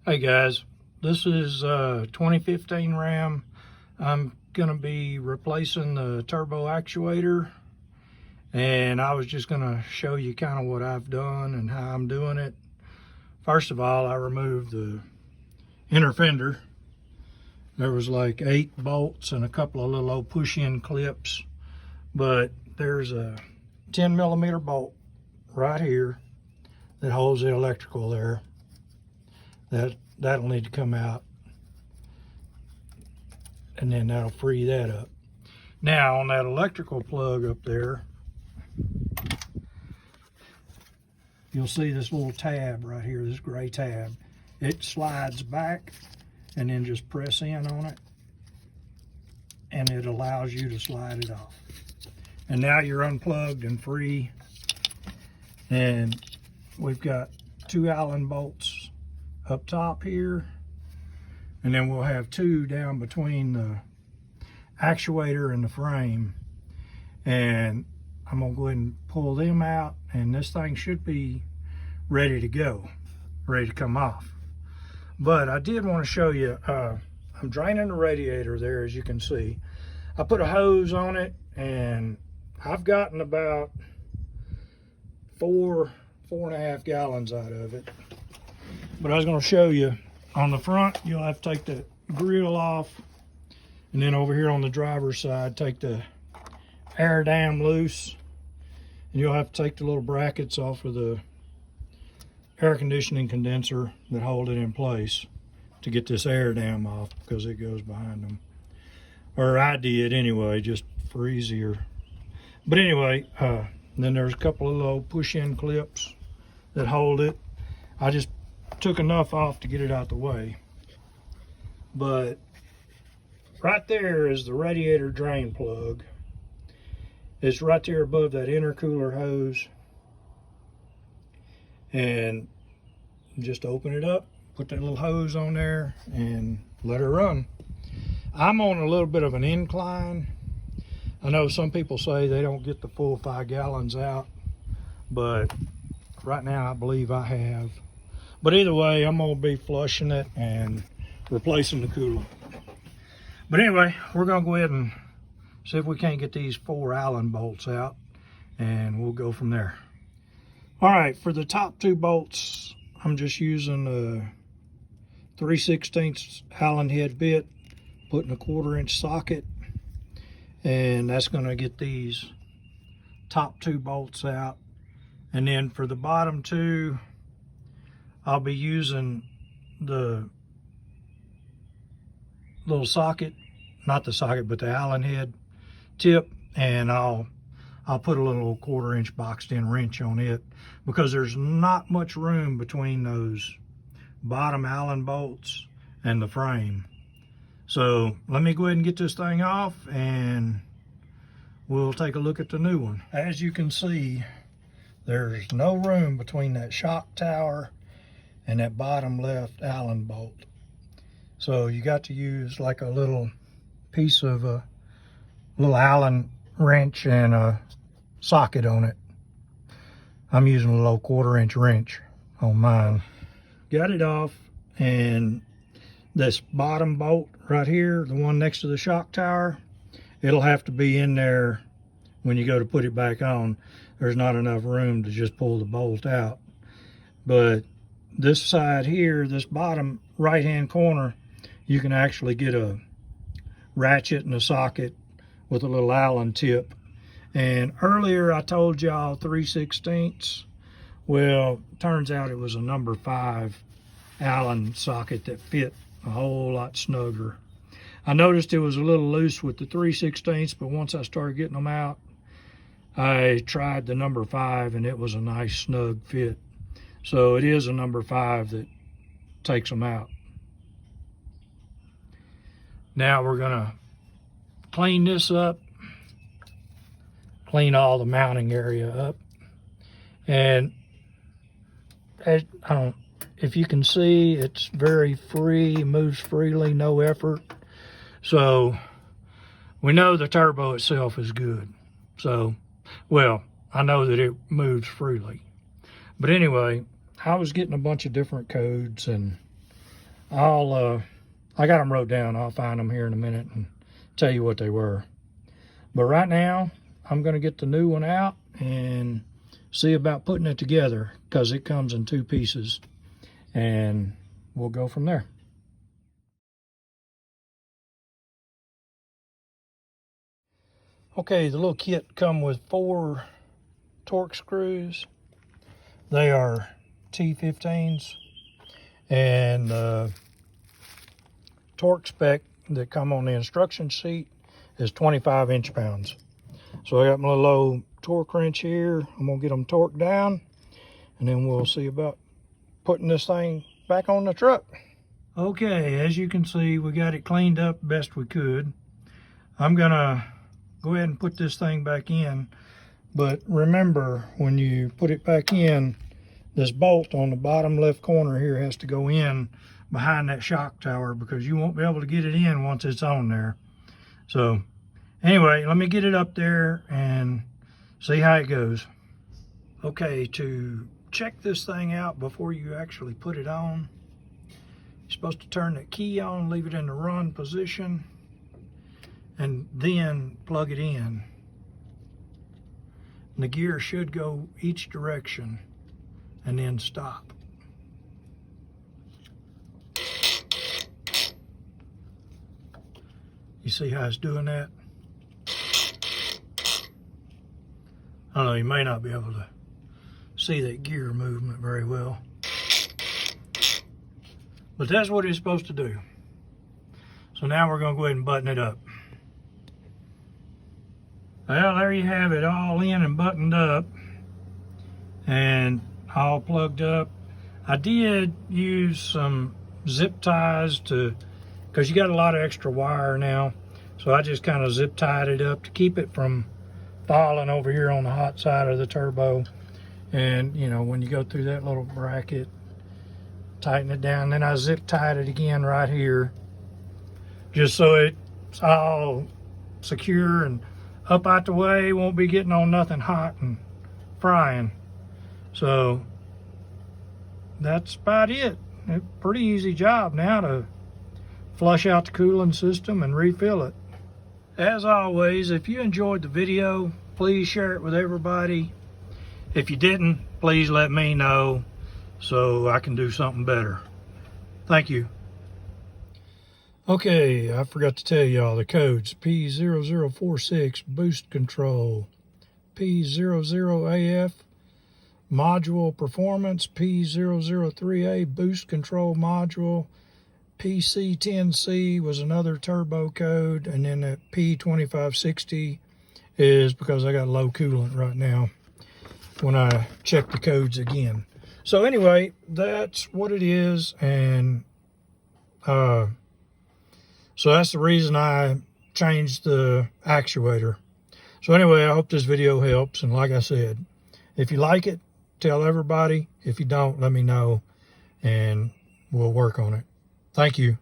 Hey guys, this is 2015 Ram. I'm going to be replacing the turbo actuator, and I was just going to show you kind of what I've done and how I'm doing it. First of all, I removed the inner fender. There was like 8 bolts and a couple of little old push-in clips, but there's a 10mm bolt right here that holds the electrical there. That'll need to come out, and then that'll free that up. Now on that electrical plug up there, you'll see this little tab right here, this gray tab. It slides back and then just press in on it, and it allows you to slide it off. And now you're unplugged and free. And we've got 2 Allen bolts up top here, and then we'll have 2 down between the actuator and the frame, and I'm gonna go ahead and pull them out, and this thing should be ready to go, ready to come off. But I did want to show you, I'm draining the radiator there, as you can see. I put a hose on it, and I've gotten about 4.5 gallons out of it. But I was going to show you on the front, you'll have to take the grill off, and then over here on the driver's side, take the air dam loose, and you'll have to take the little brackets off of the air conditioning condenser that hold it in place to get this air dam off, because it goes behind them. Or I did anyway, just for easier. But anyway, then there's a couple of little push-in clips that hold it. I just took enough off to get it out the way. But right there is the radiator drain plug. It's right there above that intercooler hose. And just open it up, put that little hose on there, and let her run. I'm on a little bit of an incline. I know some people say they don't get the full 5 gallons out, but right now I believe I have. But either way, I'm gonna be flushing it and replacing the coolant. But anyway, we're gonna go ahead and see if we can't get these 4 Allen bolts out, and we'll go from there. All right, for the top 2 bolts, I'm just using a 3/16 Allen head bit, putting a 1/4 inch socket, and that's gonna get these top 2 bolts out. And then for the bottom 2, I'll be using the little socket, not the socket, but the Allen head tip, and I'll put a little 1/4 inch boxed in wrench on it, because there's not much room between those bottom Allen bolts and the frame. So let me go ahead and get this thing off, and we'll take a look at the new one. As you can see, there's no room between that shock tower and that bottom left Allen bolt. So you got to use like a little piece of a little Allen wrench and a socket on it. I'm using a little 1/4 inch wrench on mine. Got it off, and this bottom bolt right here, the one next to the shock tower, it'll have to be in there when you go to put it back on. There's not enough room to just pull the bolt out. But this side here, this bottom right hand corner, you can actually get a ratchet and a socket with a little Allen tip. And earlier I told y'all 3/16. Well, turns out it was a number 5 Allen socket that fit a whole lot snugger. I noticed it was a little loose with the 3/16, but once I started getting them out, I tried the number 5, and it was a nice snug fit. So it is a number 5 that takes them out. Now we're gonna clean this up, clean all the mounting area up. And if you can see, it's very free, moves freely, no effort. So we know the turbo itself is good. So, well, I know that it moves freely. But anyway, I was getting a bunch of different codes, and I got them wrote down. I'll find them here in a minute and tell you what they were. But right now, I'm going to get the new one out and see about putting it together, because it comes in 2 pieces, and we'll go from there. Okay, the little kit come with 4 torque screws. They are T15s, and the torque spec that come on the instruction sheet is 25 inch-pounds. So I got my little old torque wrench here. I'm gonna get them torqued down, and then we'll see about putting this thing back on the truck. Okay, as you can see, we got it cleaned up best we could. I'm gonna go ahead and put this thing back in, but remember, when you put it back in, this bolt on the bottom left corner here has to go in behind that shock tower, because you won't be able to get it in once it's on there. So anyway, let me get it up there and see how it goes. Okay, to check this thing out before you actually put it on, you're supposed to turn that key on, leave it in the run position, and then plug it in. And the gear should go each direction and then stop. You see how it's doing that? I don't know, you may not be able to see that gear movement very well, but that's what it's supposed to do. So now we're going to go ahead and button it up. Well, there you have it, all in and buttoned up and all plugged up. I did use some zip ties because you got a lot of extra wire now, so I just kind of zip tied it up to keep it from falling over here on the hot side of the turbo. And you know, when you go through that little bracket, tighten it down. Then I zip tied it again right here, just so it's all secure and up out the way, won't be getting on nothing hot and frying. So that's about it. A pretty easy job now to flush out the cooling system and refill it. As always, if you enjoyed the video, please share it with everybody. If you didn't, please let me know so I can do something better. Thank you. Okay, I forgot to tell y'all the codes. P0046 boost control, P00AF module performance, P003A boost control module, PC10C was another turbo code, and then that P2560 is because I got low coolant right now when I check the codes again. So anyway, that's what it is, and so that's the reason I changed the actuator. So anyway, I hope this video helps, and like I said, if you like it, tell everybody. If you don't, let me know, and we'll work on it. Thank you.